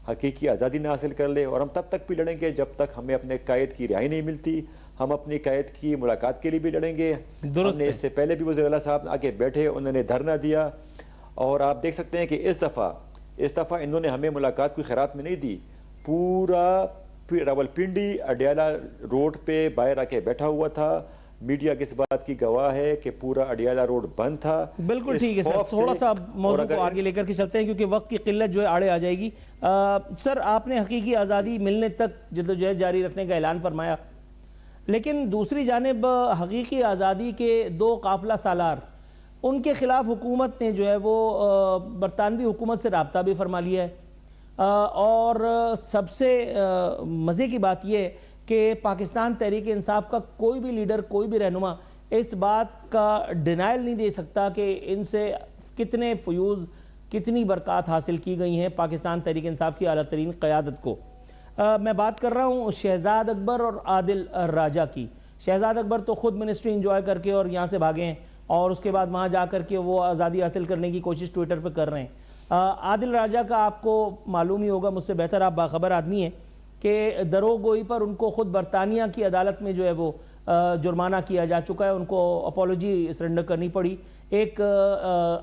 حقیقی آزادی نہ حاصل کر لے. اور ہم تب تک بھی لڑیں گے جب تک ہمیں اپنے قائد کی رہائی نہیں ملتی. ہم اپنی قائد کی ملاقات کے لیے بھی لڑیں گے. ہم نے اس سے پہلے بھی وزیر اعلیٰ صاحب آگے بیٹھے, انہوں نے دھرنا دیا, اور آپ دیکھ سکتے ہیں کہ اس دفعہ انہوں نے ہمیں ملاقات کوئی خیرات میں نہیں دی. پورا راولپنڈی اڈیالہ روڈ پہ باہر آ کے بیٹھا ہوا تھا. میڈیا کس بات کی گواہ ہے کہ پورا اڈیالہ روڈ بند تھا. بالکل ٹھیک ہے سر, تھوڑا سا موضوع کو آگے لے کر کے چلتے ہیں کیونکہ وقت کی قلت جو ہے آڑے آ جائے گی. سر, آپ نے حقیقی آزادی ملنے تک جدوجہد جاری رکھنے کا اعلان فرمایا, لیکن دوسری جانب حقیقی آزادی کے 2 قافلہ سالار, ان کے خلاف حکومت نے جو ہے وہ برطانوی حکومت سے رابطہ بھی فرما لیا ہے. اور سب سے مزے کی بات یہ ہے کہ پاکستان تحریک انصاف کا کوئی بھی لیڈر, کوئی بھی رہنما اس بات کا ڈینائل نہیں دے سکتا کہ ان سے کتنے فیوز, کتنی برکات حاصل کی گئی ہیں پاکستان تحریک انصاف کی اعلیٰ ترین قیادت کو. میں بات کر رہا ہوں شہزاد اکبر اور عادل راجہ کی. شہزاد اکبر تو خود منسٹری انجوائے کر کے اور یہاں سے بھاگے ہیں, اور اس کے بعد وہاں جا کر کے وہ آزادی حاصل کرنے کی کوشش ٹویٹر پہ کر رہے ہیں. عادل راجہ کا آپ کو معلوم ہی ہوگا, مجھ سے بہتر آپ باخبر آدمی ہیں, کہ دروگوئی پر ان کو خود برطانیہ کی عدالت میں جو ہے وہ جرمانہ کیا جا چکا ہے. ان کو اپولوجی سرنڈر کرنی پڑی ایک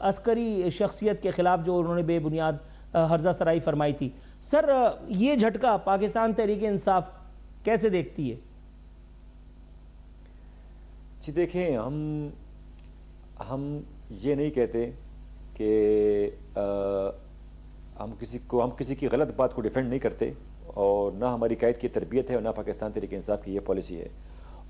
عسکری شخصیت کے خلاف جو انہوں نے بے بنیاد ہرزہ سرائی فرمائی تھی. سر, یہ جھٹکا پاکستان تحریک انصاف کیسے دیکھتی ہے؟ جی دیکھیں, ہم یہ نہیں کہتے کہ ہم کسی کی غلط بات کو ڈیفینڈ نہیں کرتے, اور نہ ہماری قائد کی تربیت ہے اور نہ پاکستان تحریک انصاف کی یہ پالیسی ہے,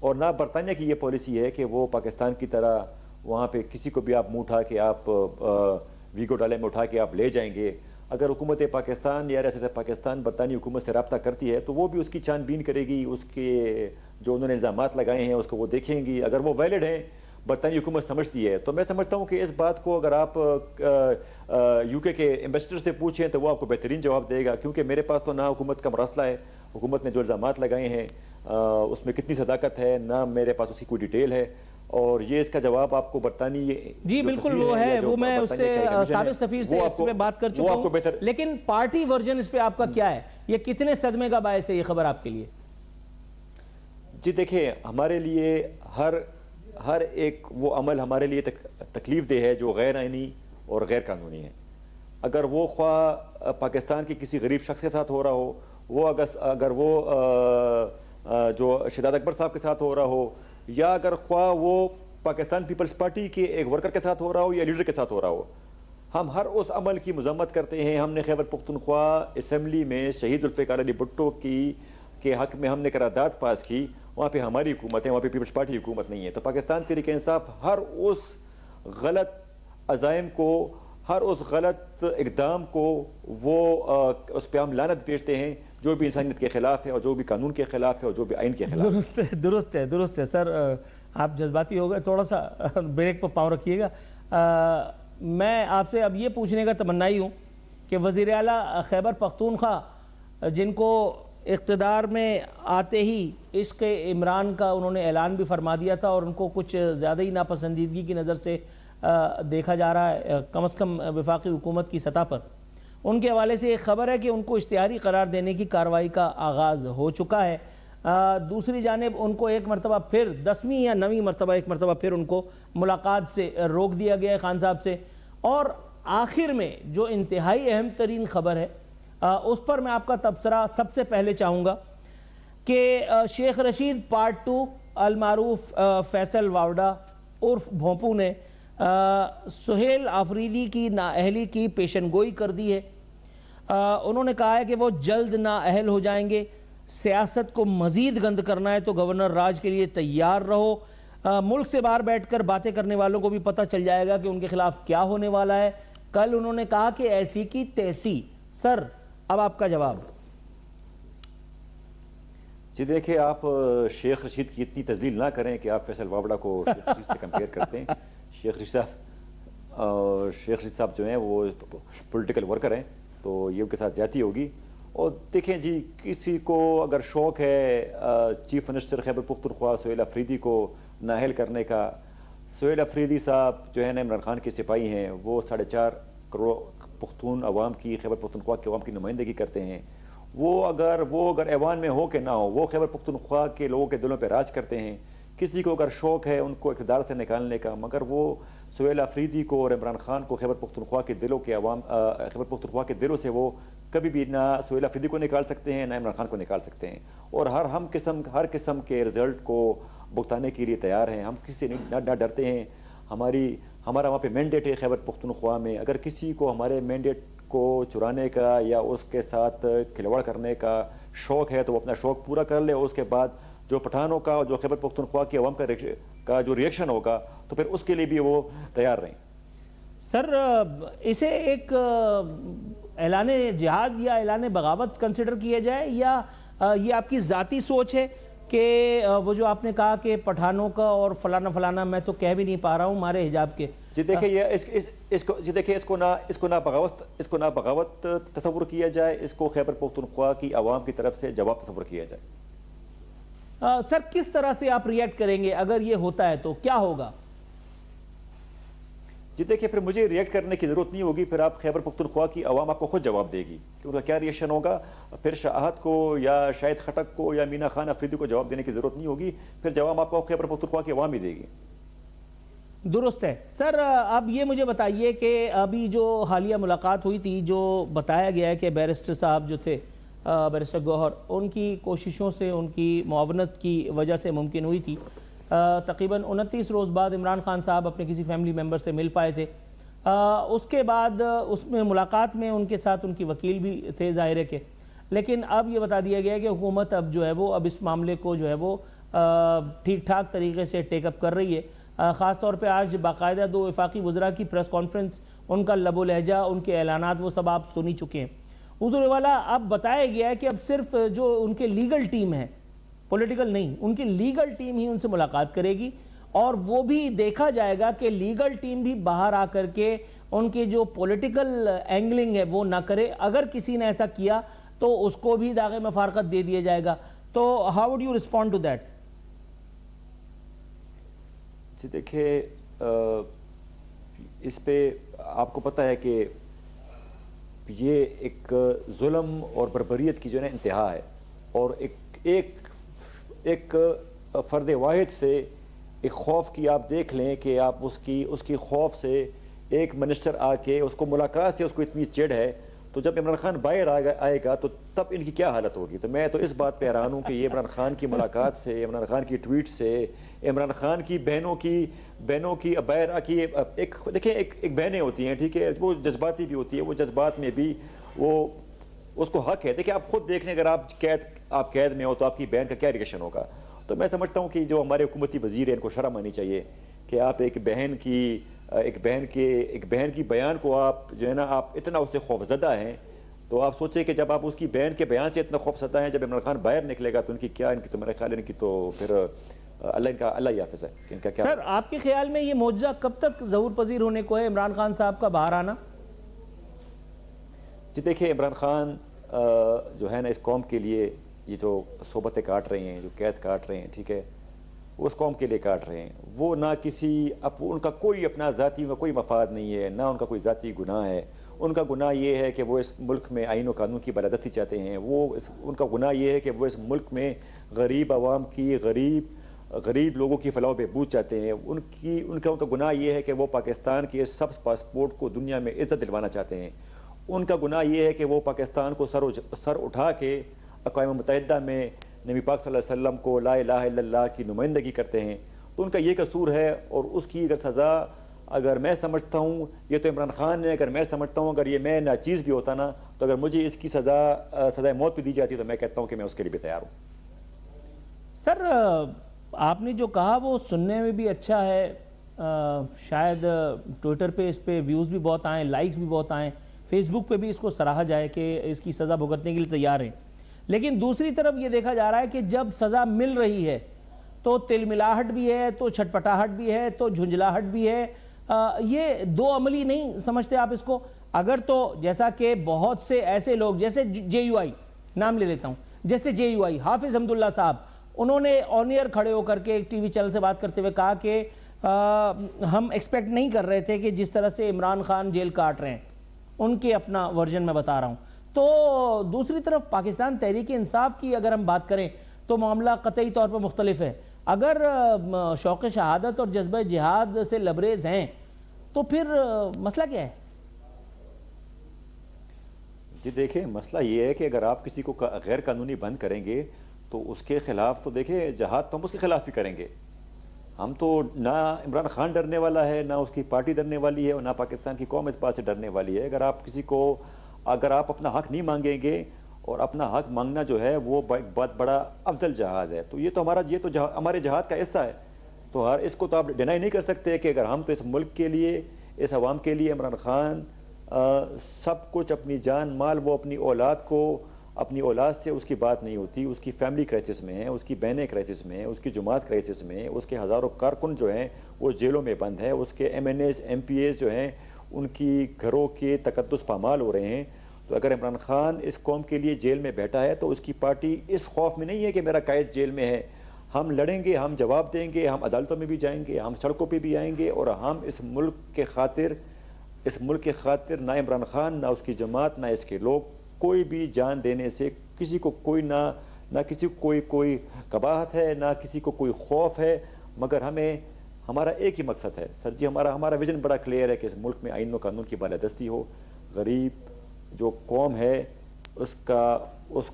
اور نہ برطانیہ کی یہ پالیسی ہے کہ وہ پاکستان کی طرح وہاں پہ کسی کو بھی آپ منہ اٹھا کے آپ ویگو ڈالے میں اٹھا کے آپ لے جائیں گے. اگر حکومت پاکستان یا ریاست پاکستان برطانوی حکومت سے رابطہ کرتی ہے تو وہ بھی اس کی چھان بین کرے گی, اس کے جو انہوں نے الزامات لگائے ہیں اس کو وہ دیکھیں گی. اگر وہ ویلڈ ہیں, برطانوی حکومت سمجھتی ہے, تو میں سمجھتا ہوں کہ اس بات کو اگر آپ یو کے ایمبیسڈر سے پوچھیں تو وہ آپ کو بہترین جواب دے گا, کیونکہ میرے پاس تو نہ حکومت کا مراسلہ ہے, حکومت نے جو الزامات لگائے ہیں اس میں کتنی صداقت ہے, نہ میرے پاس اس کی کوئی ڈیٹیل ہے, اور یہ اس کا جواب آپ کو برطانوی جی بالکل وہ ہے, وہ میں اس سے سابق سفیر سے اس پہ بات کر چکا ہوں, لیکن پارٹی ورژن اس پہ آپ کا کیا ہے, یہ کتنے صدمے کا باعث ہے یہ خبر آپ کے لیے؟ جی دیکھیں, ہمارے لیے ہر ایک وہ عمل ہمارے لیے تکلیف دہ ہے جو غیر آئینی اور غیر قانونی ہے. اگر وہ خواہ پاکستان کے کسی غریب شخص کے ساتھ ہو رہا ہو, وہ اگر وہ جو شہزاد اکبر صاحب کے ساتھ ہو رہا ہو, یا اگر خواہ وہ پاکستان پیپلز پارٹی کے ایک ورکر کے ساتھ ہو رہا ہو یا لیڈر کے ساتھ ہو رہا ہو, ہم ہر اس عمل کی مذمت کرتے ہیں. ہم نے خیبر پختونخوا اسمبلی میں شہید ذوالفقار علی بھٹو کے حق میں ہم نے قرارداد پاس کی, وہاں پہ ہماری حکومت ہے, وہاں پہ پیپلز پارٹی حکومت نہیں ہے. تو پاکستان تحریک انصاف ہر اس غلط عزائم کو, ہر اس غلط اقدام کو وہ اس پہ ہم لعنت بھیجتے ہیں جو بھی انسانیت کے خلاف ہے اور جو بھی قانون کے خلاف ہے اور جو بھی آئین کے خلاف ہے. درست ہے سر, آپ جذباتی ہو گئے, تھوڑا سا بریک پر پاؤں رکھیے گا. میں آپ سے اب یہ پوچھنے کا تمنائی ہوں کہ وزیر اعلیٰ خیبر پختونخوا جن کو اقتدار میں آتے ہی عشق عمران کا انہوں نے اعلان بھی فرما دیا تھا, اور ان کو کچھ زیادہ ہی ناپسندیدگی کی نظر سے دیکھا جا رہا ہے کم از کم وفاقی حکومت کی سطح پر, ان کے حوالے سے ایک خبر ہے کہ ان کو اشتہاری قرار دینے کی کارروائی کا آغاز ہو چکا ہے. دوسری جانب ان کو ایک مرتبہ پھر 10ویں یا 9ویں مرتبہ ایک مرتبہ پھر ان کو ملاقات سے روک دیا گیا ہے خان صاحب سے. اور آخر میں جو انتہائی اہم ترین خبر ہے اس پر میں آپ کا تبصرہ سب سے پہلے چاہوں گا کہ شیخ رشید پارٹ 2 المعروف فیصل واوڈا عرف بھونپو نے سہیل آفریدی کی نااہلی کی پیشن گوئی کر دی ہے. انہوں نے کہا ہے کہ وہ جلد نااہل ہو جائیں گے, سیاست کو مزید گند کرنا ہے تو گورنر راج کے لیے تیار رہو. ملک سے باہر بیٹھ کر باتیں کرنے والوں کو بھی پتہ چل جائے گا کہ ان کے خلاف کیا ہونے والا ہے. کل انہوں نے کہا کہ ایسی کی تیسی. سر اب آپ کا جواب. جی دیکھیں, آپ شیخ رشید کی اتنی تذلیل نہ کریں کہ آپ فیصل واوڈا کو شیخ رشید سے کمپیئر کرتے ہیں. شیخ رشید صاحب جو ہیں وہ پولیٹیکل ورکر ہیں, تو یہ ان کے ساتھ زیادتی ہوگی. اور دیکھیں جی, کسی کو اگر شوق ہے چیف منسٹر خیبر پختونخوا سہیل آفریدی کو نااہل کرنے کا, سہیل آفریدی صاحب جو ہے نا عمران خان کے سپاہی ہیں, وہ 4.5 کروڑ پختون عوام کی, خیبر پختونخوا کے عوام کی نمائندگی کرتے ہیں. وہ اگر ایوان میں ہو کہ نہ ہو, وہ خیبر پختونخوا کے لوگوں کے دلوں پہ راج کرتے ہیں. کسی کو اگر شوق ہے ان کو اقتدار سے نکالنے کا, مگر وہ سہیل آفریدی کو اور عمران خان کو خیبر پختونخوا کے دلوں سے وہ کبھی بھی نہ سہیل آفریدی کو نکال سکتے ہیں نہ عمران خان کو نکال سکتے ہیں. اور ہر قسم کے رزلٹ کو بھگتانے کے لیے تیار ہیں. ہم کسی سے نہ ڈرتے ہیں. ہمارا وہاں پہ مینڈیٹ ہے خیبر پختونخوا میں. اگر کسی کو ہمارے مینڈیٹ کو چرانے کا یا اس کے ساتھ کھلواڑ کرنے کا شوق ہے تو وہ اپنا شوق پورا کر لے, اور اس کے بعد جو پٹھانوں کا اور جو خیبر پختونخوا کے عوام کا جو ریئیکشن ہوگا تو پھر اس کے لیے بھی وہ تیار رہیں. سر اسے ایک اعلان جہاد یا اعلان بغاوت کنسیڈر کیا جائے, یا یہ آپ کی ذاتی سوچ ہے کہ وہ جو آپ نے کہا کہ پٹھانوں کا اور فلانا فلانا, میں تو کہہ بھی نہیں پا رہا ہوں مارے حجاب کے. جی دیکھیں اس کو نہ بغاوت تصور کیا جائے, اس کو خیبر پختونخوا کی عوام کی طرف سے جواب تصور کیا جائے. سر کس طرح سے آپ ریئیکٹ کریں گے اگر یہ ہوتا ہے تو کیا ہوگا؟ جی دیکھیں, پھر مجھے ریئیکٹ کرنے کی ضرورت نہیں ہوگی. پھر آپ خیبر پختونخوا کی عوام آپ کو خود جواب دے گی کہ ان کا کیا ریئیکشن ہوگا. پھر شاہد کو یا شاہد خٹک کو یا مینا خان آفریدی کو جواب دینے کی ضرورت نہیں ہوگی. پھر جواب آپ کو خیبر پختونخوا کی عوام ہی دے گی. درست ہے. سر اب یہ مجھے بتائیے کہ ابھی جو حالیہ ملاقات ہوئی تھی, جو بتایا گیا ہے کہ بیرسٹر صاحب جو تھے, بیرسٹر گوہر, ان کی کوششوں سے, ان کی معاونت کی وجہ سے ممکن ہوئی تھی. تقریباً 29 روز بعد عمران خان صاحب اپنے کسی فیملی ممبر سے مل پائے تھے. اس کے بعد اس میں ملاقات میں ان کے ساتھ ان کی وکیل بھی تھے ظاہر ہے کہ, لیکن اب یہ بتا دیا گیا ہے کہ حکومت اب جو ہے وہ اب اس معاملے کو جو ہے وہ ٹھیک ٹھاک طریقے سے ٹیک اپ کر رہی ہے. خاص طور پہ آج باقاعدہ 2 وفاقی وزراء کی پریس کانفرنس، ان کا لب و لہجہ، ان کے اعلانات، وہ سب آپ سنی چکے ہیں۔ حضور والا، اب بتایا گیا ہے کہ اب صرف جو ان کے لیگل ٹیم ہے، پولیٹیکل نہیں، ان کی لیگل ٹیم ہی ان سے ملاقات کرے گی، اور وہ بھی دیکھا جائے گا کہ لیگل ٹیم بھی باہر آ کر کے ان کے جو پولیٹیکل اینگلنگ ہے وہ نہ کرے۔ اگر کسی نے ایسا کیا تو اس کو بھی داغ مفارقت دے دیا جائے گا۔ تو how would you respond to that? جی دیکھیے، اس پہ آپ کو پتہ ہے کہ یہ ایک ظلم اور بربریت کی جو ہے نا انتہا ہے، اور ایک فرد واحد سے ایک خوف کی آپ دیکھ لیں کہ آپ اس کی خوف سے ایک منسٹر آ کے اس کو ملاقات سے اس کو اتنی چڑ ہے، تو جب عمران خان باہر آئے گا تو تب ان کی کیا حالت ہوگی۔ تو میں تو اس بات پہ حیران ہوں کہ یہ عمران خان کی ملاقات سے، عمران خان کی ٹویٹ سے، عمران خان کی بہنوں کی باہر کی دیکھیں ایک بہنیں ہوتی ہیں، ٹھیک ہے، وہ جذباتی بھی ہوتی ہے، وہ جذبات میں بھی وہ اس کو حق ہے۔ دیکھیں آپ خود دیکھ لیں، اگر آپ قید میں ہو تو آپ کی بہن کا کیا ریئیکشن ہوگا۔ تو میں سمجھتا ہوں کہ جو ہمارے حکومتی وزیر ہیں ان کو شرم آنی چاہیے کہ آپ ایک بہن کی بیان کو آپ جو ہے نا آپ اتنا اس سے خوف زدہ ہیں۔ تو آپ سوچیں کہ جب آپ اس کی بہن کے بیان سے اتنا خوف زدہ ہیں، جب عمران خان باہر نکلے گا تو ان کی تو میرا خیال ہے ان کی تو پھر اللہ ہی حافظ ہے ان کا کیا۔ سر، آپ کے خیال میں یہ معجزہ کب تک ظہور پذیر ہونے کو ہے، عمران خان صاحب کا باہر آنا؟ جی دیکھیں، عمران خان جو ہے نا اس قوم کے لیے یہ جو صحبتیں کاٹ رہے ہیں، جو قید کاٹ رہے ہیں، ٹھیک ہے، وہ اس قوم کے لیے کاٹ رہے ہیں۔ وہ نہ ان کا کوئی اپنا ذاتی میں کوئی مفاد نہیں ہے، نہ ان کا کوئی ذاتی گناہ ہے۔ ان کا گناہ یہ ہے کہ وہ اس ملک میں آئین و قانون کی بالادستی چاہتے ہیں۔ ان کا گناہ یہ ہے کہ وہ اس ملک میں غریب عوام کی، غریب لوگوں کی فلاح و بہبود چاہتے ہیں۔ ان کا گناہ یہ ہے کہ وہ پاکستان کے سبز پاسپورٹ کو دنیا میں عزت دلوانا چاہتے ہیں۔ ان کا گناہ یہ ہے کہ وہ پاکستان کو سر اٹھا کے اقوام متحدہ میں نبی پاک صلی اللہ علیہ وسلم کو لا الہ الا اللہ کی نمائندگی کرتے ہیں۔ تو ان کا یہ قصور ہے، اور اس کی اگر سزا، اگر میں سمجھتا ہوں، یہ تو عمران خان نے، اگر میں سمجھتا ہوں اگر یہ میں ناچیز بھی ہوتا نا، تو اگر مجھے اس کی سزائے موت پہ دی جاتی تو میں کہتا ہوں کہ میں اس کے لیے بھی تیار ہوں۔ سر، آپ نے جو کہا وہ سننے میں بھی اچھا ہے، شاید ٹویٹر پہ اس پہ ویوز بھی بہت آئیں، لائکس بھی بہت آئیں، فیس بک پہ بھی اس کو سراہا جائے کہ اس کی سزا بھگتنے کے لیے تیار ہیں۔ لیکن دوسری طرف یہ دیکھا جا رہا ہے کہ جب سزا مل رہی ہے تو تل ملاہٹ بھی ہے، تو چھٹپٹاہٹ بھی ہے، تو جھنجھلاہٹ بھی ہے۔ یہ دو عملی نہیں سمجھتے آپ اس کو؟ اگر تو جیسا کہ بہت سے ایسے لوگ، جیسے جے یو آئی، نام لے لیتا ہوں، جیسے جے یو آئی حافظ حمداللہ صاحب، انہوں نے آن ایئر کھڑے ہو کر کے ایک ٹی وی چینل سے بات کرتے ہوئے کہا کہ ہم ایکسپیکٹ نہیں کر رہے تھے کہ جس طرح سے عمران خان جیل کاٹ رہے ہیں، ان کے اپنا ورژن میں بتا رہا ہوں۔ تو دوسری طرف پاکستان تحریک انصاف کی اگر ہم بات کریں تو معاملہ قطعی طور پر مختلف ہے۔ اگر شوق شہادت اور جذبہ جہاد سے لبریز ہیں تو پھر مسئلہ کیا ہے؟ جی دیکھیں، مسئلہ یہ ہے کہ اگر آپ کسی کو غیر قانونی بند کریں گے تو اس کے خلاف تو دیکھیں جہاد تو ہم اس کے خلاف بھی کریں گے۔ ہم تو نہ عمران خان ڈرنے والا ہے، نہ اس کی پارٹی ڈرنے والی ہے، اور نہ پاکستان کی قوم اس بات سے ڈرنے والی ہے۔ اگر آپ اپنا حق نہیں مانگیں گے، اور اپنا حق مانگنا جو ہے وہ بہت بڑا افضل جہاد ہے، تو یہ تو ہمارے جہاد کا حصہ ہے۔ تو اس کو تو آپ ڈینائی نہیں کر سکتے کہ اگر ہم تو اس ملک کے لیے، اس عوام کے لیے، عمران خان سب کچھ، اپنی جان مال، وہ اپنی اولاد سے اس کی بات نہیں ہوتی، اس کی فیملی کرائسس میں ہے، اس کی بہنیں کرائسس میں ہیں، اس کی جماعت کرائسس میں ہے، اس کے ہزاروں کارکن جو ہیں وہ جیلوں میں بند ہیں، اس کے MNAs MPAs جو ہیں ان کی گھروں کے تقدس پامال ہو رہے ہیں۔ تو اگر عمران خان اس قوم کے لیے جیل میں بیٹھا ہے تو اس کی پارٹی اس خوف میں نہیں ہے کہ میرا قائد جیل میں ہے۔ ہم لڑیں گے، ہم جواب دیں گے، ہم عدالتوں میں بھی جائیں گے، ہم سڑکوں پہ بھی آئیں گے، اور ہم اس ملک کے خاطر نہ عمران خان، نہ اس کی جماعت، نہ اس کے لوگ کوئی بھی جان دینے سے کسی کو نہ کسی کو کوئی قباحت ہے، نہ کسی کو کوئی خوف ہے، مگر ہمارا ایک ہی مقصد ہے سر جی، ہمارا ویژن بڑا کلیئر ہے کہ اس ملک میں آئین و قانون کی بالادستی ہو، غریب جو قوم ہے اس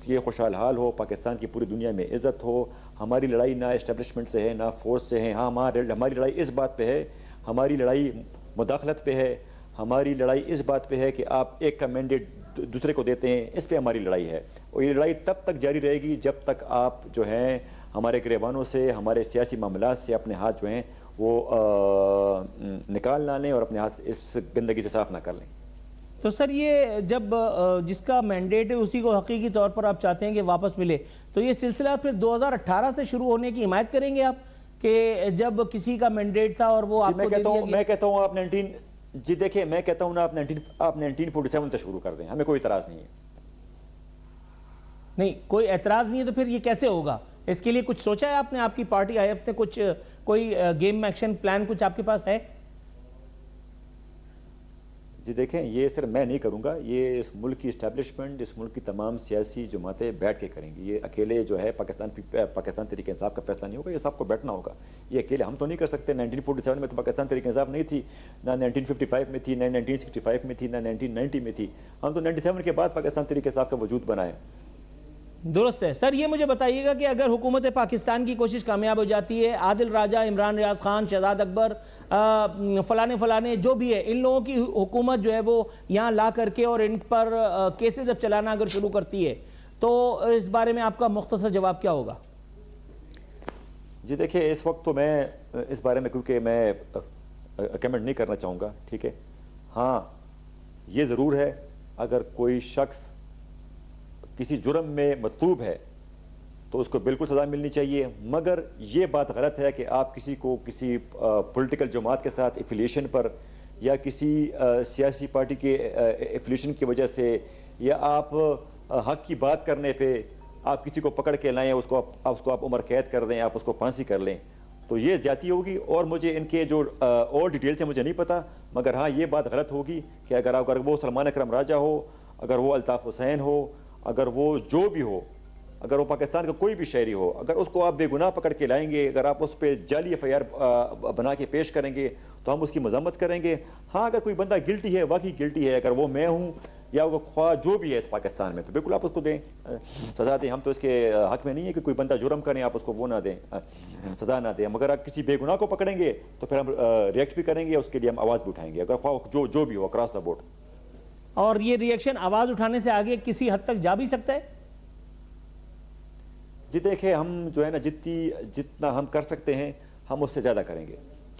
کی خوشحال حال ہو، پاکستان کی پوری دنیا میں عزت ہو۔ ہماری لڑائی نہ اسٹیبلشمنٹ سے ہے، نہ فورس سے ہے، ہماری لڑائی اس بات پہ ہے، ہماری لڑائی مداخلت پہ ہے، ہماری لڑائی اس بات پہ ہے کہ آپ ایک کا مینڈیٹ دوسرے کو دیتے ہیں، اس پہ ہماری لڑائی ہے، اور یہ لڑائی تب تک جاری رہے گی جب تک آپ جو ہیں ہمارے گریبانوں سے، ہمارے سیاسی معاملات سے اپنے ہاتھ جو ہیں وہ نکال نہ لیں اور اپنے ہاتھ اس گندگی سے صاف نہ کر لیں۔ تو سر یہ جب جس کا مینڈیٹ ہے اسی کو حقیقی طور پر آپ چاہتے ہیں کہ واپس ملے، تو یہ سلسلہ پھر 2018 سے شروع ہونے کی حمایت کریں گے آپ کہ جب کسی کا مینڈیٹ تھا اور وہ آپ کو دے دیا گیا؟ میں کہتا ہوں آپ جی دیکھیں، میں کہتا ہوں نا آپ 1947 سے شروع کر دیں، ہمیں کوئی اعتراض نہیں ہے۔ نہیں، کوئی اعتراض نہیں ہے تو پھر یہ کیسے ہوگا؟ اس کے لیے کچھ سوچا ہے آپ نے؟ آپ کی پارٹی آئی ایف نے کچھ کوئی گیم ایکشن پلان کچھ آپ کے پاس ہے؟ جی دیکھیں، یہ صرف میں نہیں کروں گا، یہ اس ملک کی اسٹیبلشمنٹ، اس ملک کی تمام سیاسی جماعتیں بیٹھ کے کریں گی۔ یہ اکیلے جو ہے پاکستان تحریک انصاف کا فیصلہ نہیں ہوگا، یہ سب کو بیٹھنا ہوگا۔ یہ اکیلے ہم تو نہیں کر سکتے۔ 1947 میں تو پاکستان تحریک انصاف نہیں تھی، نہ 1955 میں تھی، نہ 1965 میں تھی، نہ 1990 میں تھی۔ ہم تو 97 کے بعد پاکستان تحریک انصاف کا وجود بنا ہے۔ درست ہے سر۔ یہ مجھے بتائیے گا کہ اگر حکومت پاکستان کی کوشش کامیاب ہو جاتی ہے، عادل راجہ، عمران ریاض خان، شہزاد اکبر، فلانے جو بھی ہے، ان لوگوں کی حکومت جو ہے وہ یہاں لا کر کے اور ان پر کیسز جب چلانا اگر شروع کرتی ہے، تو اس بارے میں آپ کا مختصر جواب کیا ہوگا؟ جی دیکھیں، اس وقت تو میں اس بارے میں کیونکہ میں کمنٹ نہیں کرنا چاہوں گا، ٹھیک ہے۔ ہاں یہ ضرور ہے، اگر کوئی شخص کسی جرم میں مطلوب ہے تو اس کو بالکل سزا ملنی چاہیے، مگر یہ بات غلط ہے کہ آپ کسی کو کسی پولیٹیکل جماعت کے ساتھ ایفیلیشن پر یا کسی سیاسی پارٹی کے ایفیلیشن کی وجہ سے یا آپ حق کی بات کرنے پہ آپ کسی کو پکڑ کے لائیں، اس کو آپ عمر قید کر دیں، آپ اس کو پھانسی کر لیں، تو یہ زیادتی ہوگی۔ اور مجھے ان کے جو اور ڈیٹیلز ہیں مجھے نہیں پتہ، مگر ہاں یہ بات غلط ہوگی کہ اگر وہ سلمان اکرم راجہ ہو، اگر وہ الطاف حسین ہو، اگر وہ جو بھی ہو، اگر وہ پاکستان کا کوئی بھی شہری ہو، اگر اس کو آپ بے گناہ پکڑ کے لائیں گے، اگر آپ اس پہ جعلی ایف آئی آر بنا کے پیش کریں گے تو ہم اس کی مذمت کریں گے۔ ہاں اگر کوئی بندہ گلٹی ہے، واقعی گلٹی ہے، اگر وہ میں ہوں یا وہ خواہ جو بھی ہے اس پاکستان میں، تو بالکل آپ اس کو دیں، سزا دیں۔ ہم تو اس کے حق میں نہیں ہے کہ کوئی بندہ جرم کریں آپ اس کو وہ نہ دیں، سزا نہ دیں۔ مگر آپ کسی بے گناہ کو پکڑیں گے تو پھر ہم ریئیکٹ بھی کریں گے، اس کے لیے ہم آواز بھی اٹھائیں گے، اگر خواہ جو بھی ہو اکراس دا بورڈ۔ اور یہ ریئیکشن آواز اٹھانے سے آگے کسی حد تک جا بھی سکتا ہے؟ جی دیکھیں، ہم جو ہے نا جتنا ہم کر سکتے ہیں ہم اس سے زیادہ کریں گے،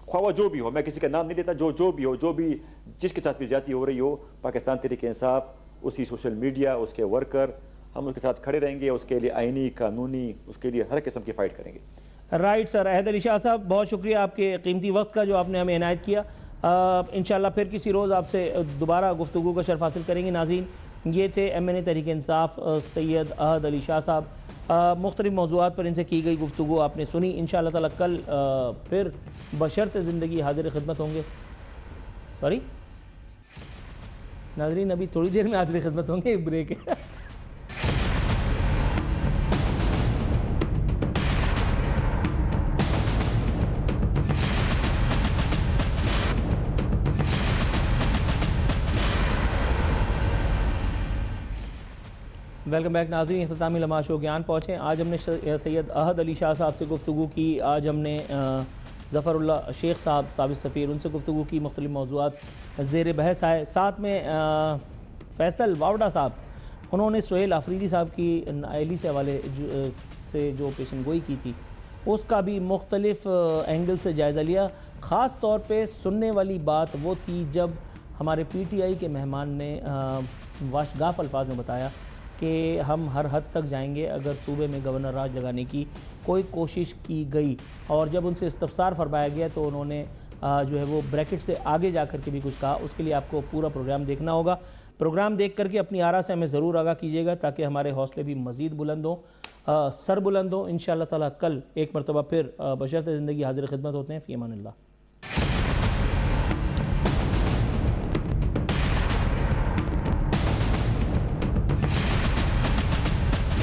خواہ جو بھی ہو۔ میں کسی کا نام نہیں لیتا، جو بھی ہو، جو بھی جس کے ساتھ بھی زیادتی ہو رہی ہو، پاکستان تحریک انصاف، اس کی سوشل میڈیا، اس کے ورکر، ہم اس کے ساتھ کھڑے رہیں گے، اس کے لیے آئینی، قانونی، اس کے لیے ہر قسم کی فائٹ کریں گے۔ رائٹ سر، احد علی شاہ صاحب، بہت شکریہ آپ کے قیمتی وقت کا جو آپ نے ہمیں عنایت کیا۔ انشاءاللہ پھر کسی روز آپ سے دوبارہ گفتگو کا شرف حاصل کریں گے۔ ناظرین، یہ تھے ایم این اے تحریک انصاف سید احد علی شاہ صاحب۔ مختلف موضوعات پر ان سے کی گئی گفتگو آپ نے سنی۔ انشاءاللہ تعالی کل پھر بشرط زندگی حاضر خدمت ہوں گے۔ ناظرین ابھی تھوڑی دیر میں حاضر خدمت ہوں گے، ایک بریک ہے۔ ویلکم بیک ناظرین، اختتامی لمحہ شو کے آن پہنچے۔ آج ہم نے سید احد علی شاہ صاحب سے گفتگو کی، آج ہم نے ظفر اللہ شیخ صاحب سابق سفیر ان سے گفتگو کی، مختلف موضوعات زیر بحث آئے۔ ساتھ میں فیصل واوڈا صاحب، انہوں نے سہیل آفریدی صاحب کی نااہلی سے حوالے سے جو پیشن گوئی کی تھی اس کا بھی مختلف اینگل سے جائزہ لیا۔ خاص طور پہ سننے والی بات وہ تھی جب ہمارے پی ٹی آئی کے مہمان نے واشگاف الفاظ میں بتایا کہ ہم ہر حد تک جائیں گے اگر صوبے میں گورنر راج لگانے کی کوئی کوشش کی گئی، اور جب ان سے استفسار فرمایا گیا تو انہوں نے جو ہے وہ بریکٹ سے آگے جا کر کے بھی کچھ کہا۔ اس کے لیے آپ کو پورا پروگرام دیکھنا ہوگا۔ پروگرام دیکھ کر کے اپنی آراء سے ہمیں ضرور آگاہ کیجیے گا تاکہ ہمارے حوصلے بھی مزید بلند ہوں، سر بلند ہوں۔ انشاءاللہ تعالی کل ایک مرتبہ پھر بشرط زندگی حاضر خدمت ہوتے ہیں۔ فی امان اللہ۔